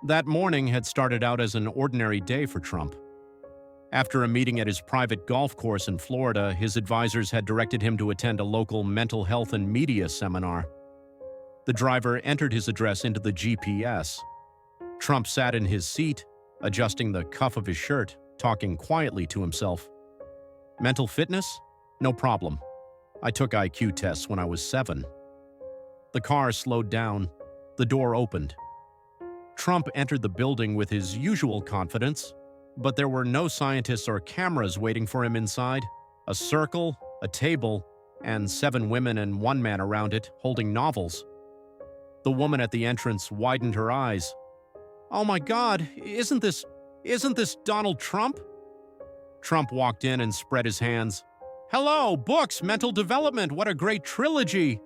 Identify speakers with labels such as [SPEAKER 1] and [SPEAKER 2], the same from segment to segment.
[SPEAKER 1] That morning had started out as an ordinary day for Trump. After a meeting at his private golf course in Florida, his advisors had directed him to attend a local mental health and media seminar. The driver entered his address into the GPS. Trump sat in his seat, adjusting the cuff of his shirt, talking quietly to himself. Mental fitness? No problem. I took IQ tests when I was 7. The car slowed down. The door opened. Trump entered the building with his usual confidence, but there were no scientists or cameras waiting for him inside. A circle, a table, and 7 women and 1 man around it, holding novels. The woman at the entrance widened her eyes. "Oh my God, isn't this Donald Trump?" Trump walked in and spread his hands. "Hello, books, mental development, what a great trilogy!"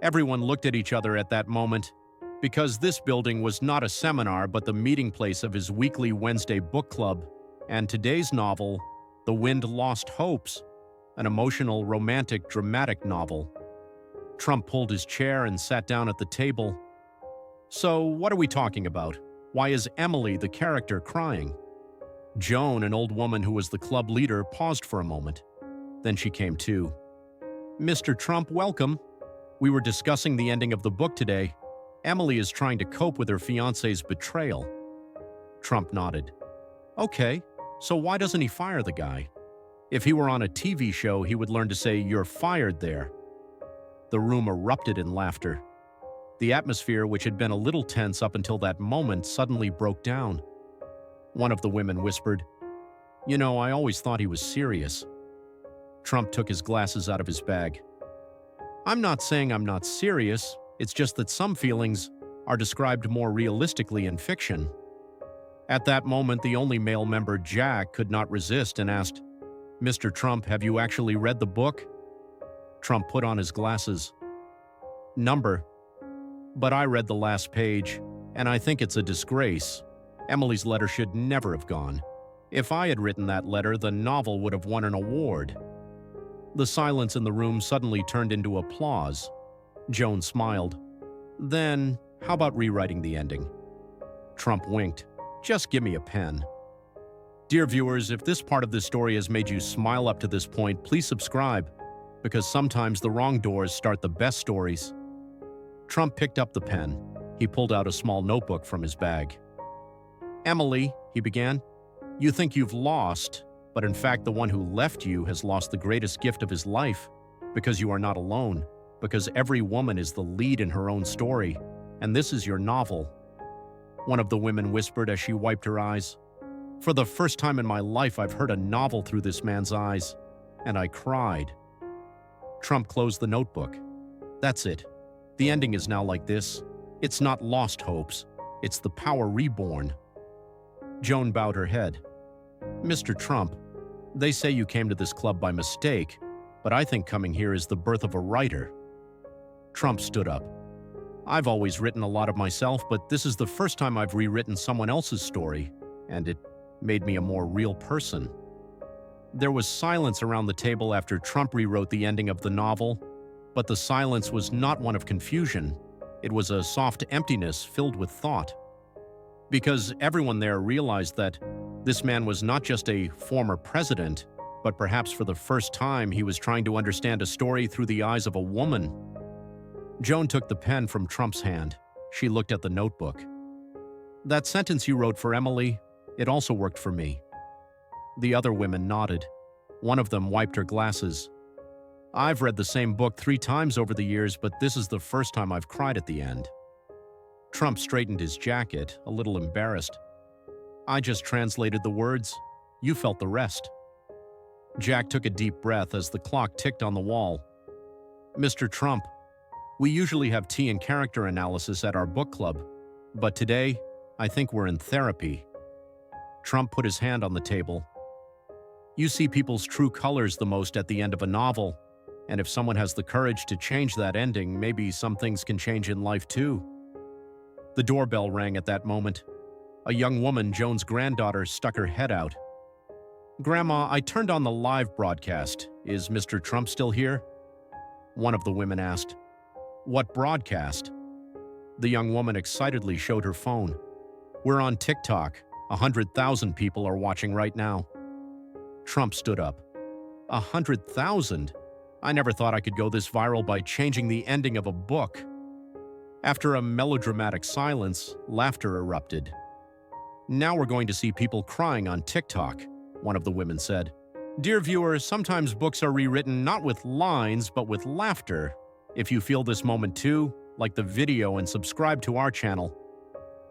[SPEAKER 1] Everyone looked at each other at that moment, because this building was not a seminar but the meeting place of his weekly Wednesday book club, and today's novel, The Wind Lost Hopes, an emotional, romantic, dramatic novel. Trump pulled his chair and sat down at the table. "So, what are we talking about? Why is Emily, the character, crying?" Joan, an old woman who was the club leader, paused for a moment. Then she came to. "Mr. Trump, welcome. We were discussing the ending of the book today. Emily is trying to cope with her fiancé's betrayal." Trump nodded. "Okay, so why doesn't he fire the guy? If he were on a TV show, he would learn to say, 'You're fired' there." The room erupted in laughter. The atmosphere, which had been a little tense up until that moment, suddenly broke down. One of the women whispered, "You know, I always thought he was serious." Trump took his glasses out of his bag. "I'm not saying I'm not serious. It's just that some feelings are described more realistically in fiction." At that moment, the only male member, Jack, could not resist and asked, "Mr. Trump, have you actually read the book?" Trump put on his glasses. "Number. But I read the last page, and I think it's a disgrace. Emily's letter should never have gone. If I had written that letter, the novel would have won an award." The silence in the room suddenly turned into applause. Joan smiled. "Then, how about rewriting the ending?" Trump winked. "Just give me a pen." Dear viewers, if this part of this story has made you smile up to this point, please subscribe, because sometimes the wrong doors start the best stories. Trump picked up the pen. He pulled out a small notebook from his bag. "Emily," he began, "you think you've lost, but in fact the one who left you has lost the greatest gift of his life, because you are not alone, because every woman is the lead in her own story, and this is your novel." One of the women whispered as she wiped her eyes. "For the first time in my life, I've heard a novel through this man's eyes, and I cried." Trump closed the notebook. "That's it. The ending is now like this. It's not lost hopes. It's the power reborn." Joan bowed her head. "Mr. Trump, they say you came to this club by mistake, but I think coming here is the birth of a writer." Trump stood up. "I've always written a lot of myself, but this is the first time I've rewritten someone else's story, and it made me a more real person." There was silence around the table after Trump rewrote the ending of the novel, but the silence was not one of confusion. It was a soft emptiness filled with thought. Because everyone there realized that this man was not just a former president, but perhaps for the first time he was trying to understand a story through the eyes of a woman. Joan took the pen from Trump's hand. She looked at the notebook. "That sentence you wrote for Emily, it also worked for me." The other women nodded. One of them wiped her glasses. "I've read the same book 3 times over the years, but this is the first time I've cried at the end." Trump straightened his jacket, a little embarrassed. "I just translated the words. You felt the rest." Jack took a deep breath as the clock ticked on the wall. "Mr. Trump, we usually have tea and character analysis at our book club, but today, I think we're in therapy." Trump put his hand on the table. "You see people's true colors the most at the end of a novel, and if someone has the courage to change that ending, maybe some things can change in life too." The doorbell rang at that moment. A young woman, Joan's granddaughter, stuck her head out. "Grandma, I turned on the live broadcast. Is Mr. Trump still here?" One of the women asked. "What broadcast?" The young woman excitedly showed her phone. We're on TikTok. 100,000 people are watching right now. Trump stood up. 100,000? I never thought I could go this viral by changing the ending of a book. After a melodramatic silence, laughter erupted. Now we're going to see people crying on TikTok, one of the women said. Dear viewers, sometimes books are rewritten not with lines, but with laughter. If you feel this moment too, like the video and subscribe to our channel.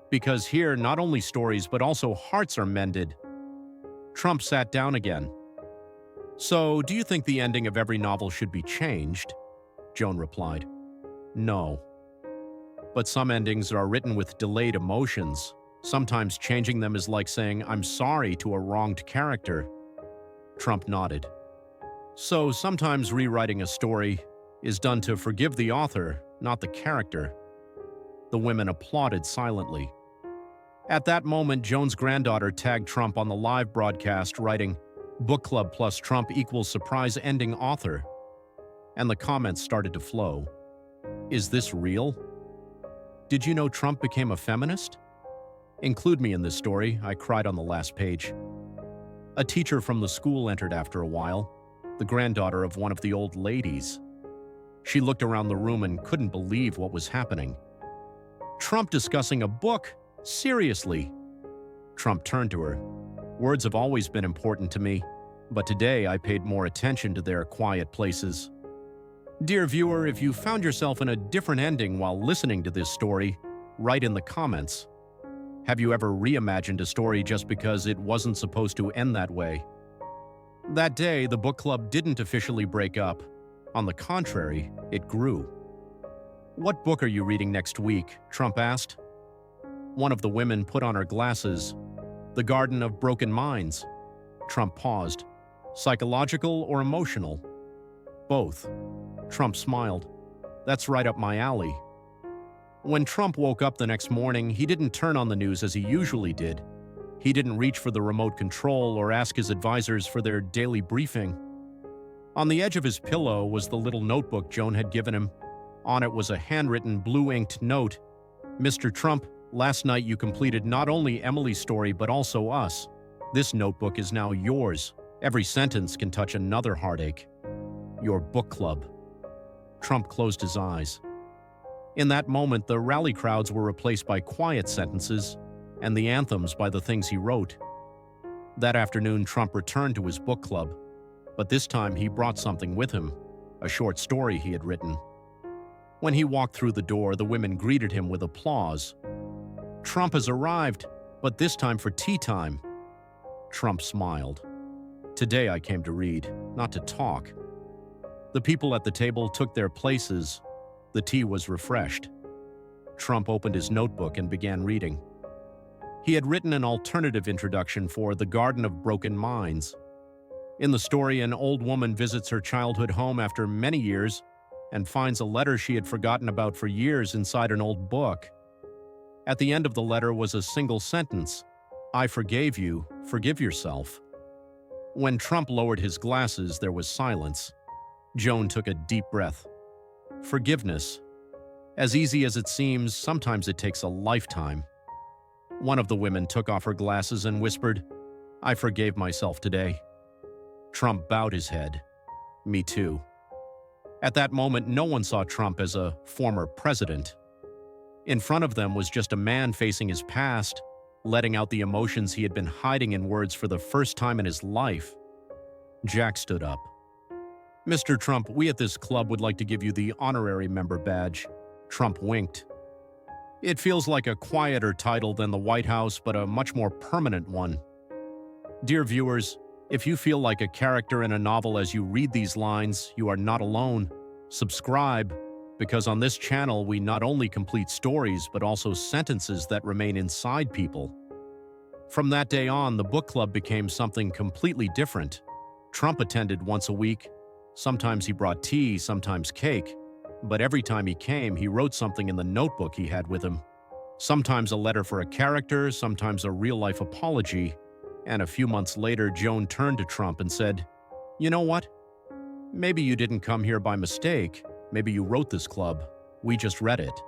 [SPEAKER 1] Because here, not only stories, but also hearts are mended. Trump sat down again. So, do you think the ending of every novel should be changed? Joan replied. No. But some endings are written with delayed emotions. Sometimes changing them is like saying, I'm sorry to a wronged character. Trump nodded. So sometimes rewriting a story is done to forgive the author, not the character. The women applauded silently. At that moment, Joan's granddaughter tagged Trump on the live broadcast, writing, Book Club plus Trump equals surprise ending author. And the comments started to flow. Is this real? Did you know Trump became a feminist? Include me in this story, I cried on the last page. A teacher from the school entered after a while, the granddaughter of one of the old ladies. She looked around the room and couldn't believe what was happening. Trump discussing a book? Seriously? Trump turned to her. Words have always been important to me, but today I paid more attention to their quiet places. Dear viewer, if you found yourself in a different ending while listening to this story, write in the comments. Have you ever reimagined a story just because it wasn't supposed to end that way? That day, the book club didn't officially break up. On the contrary, it grew. What book are you reading next week? Trump asked. One of the women put on her glasses. The Garden of Broken Minds. Trump paused. Psychological or emotional? Both. Trump smiled. That's right up my alley. When Trump woke up the next morning, he didn't turn on the news as he usually did. He didn't reach for the remote control or ask his advisors for their daily briefing. On the edge of his pillow was the little notebook Joan had given him. On it was a handwritten blue-inked note. Mr. Trump, last night you completed not only Emily's story but also us. This notebook is now yours. Every sentence can touch another heartache. Your book club. Trump closed his eyes. In that moment, the rally crowds were replaced by quiet sentences, and the anthems by the things he wrote. That afternoon, Trump returned to his book club, but this time he brought something with him, a short story he had written. When he walked through the door, the women greeted him with applause. Trump has arrived, but this time for tea time. Trump smiled. Today I came to read, not to talk. The people at the table took their places. The tea was refreshed. Trump opened his notebook and began reading. He had written an alternative introduction for The Garden of Broken Minds. In the story, an old woman visits her childhood home after many years and finds a letter she had forgotten about for years inside an old book. At the end of the letter was a single sentence, I forgave you, forgive yourself. When Trump lowered his glasses, there was silence. Joan took a deep breath. Forgiveness. As easy as it seems, sometimes it takes a lifetime. One of the women took off her glasses and whispered, I forgave myself today. Trump bowed his head. Me too. At that moment, no one saw Trump as a former president. In front of them was just a man facing his past, letting out the emotions he had been hiding in words for the first time in his life. Jack stood up. Mr. Trump, we at this club would like to give you the honorary member badge. Trump winked. It feels like a quieter title than the White House, but a much more permanent one. Dear viewers, if you feel like a character in a novel as you read these lines, you are not alone. Subscribe, because on this channel we not only complete stories, but also sentences that remain inside people. From that day on, the book club became something completely different. Trump attended once a week. Sometimes he brought tea, sometimes cake. But every time he came, he wrote something in the notebook he had with him. Sometimes a letter for a character, sometimes a real-life apology. And a few months later, Joan turned to Trump and said, You know what? Maybe you didn't come here by mistake. Maybe you wrote this club. We just read it.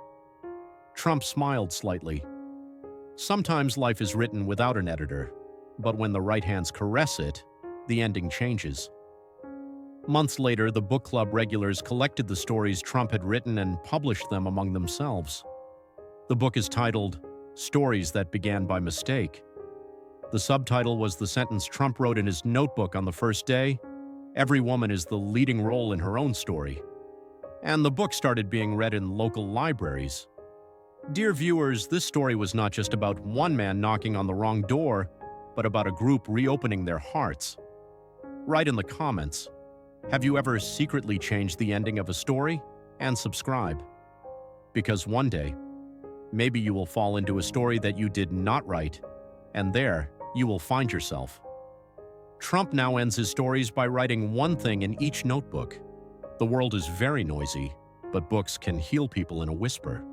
[SPEAKER 1] Trump smiled slightly. Sometimes life is written without an editor, but when the right hands caress it, the ending changes. Months later, the book club regulars collected the stories Trump had written and published them among themselves. The book is titled Stories That Began by Mistake. The subtitle was the sentence Trump wrote in his notebook on the first day, "Every woman is the leading role in her own story." And the book started being read in local libraries. Dear viewers, this story was not just about one man knocking on the wrong door, but about a group reopening their hearts. Write in the comments, have you ever secretly changed the ending of a story? And subscribe. Because one day, maybe you will fall into a story that you did not write, and there you will find yourself. Trump now ends his stories by writing one thing in each notebook. The world is very noisy, but books can heal people in a whisper.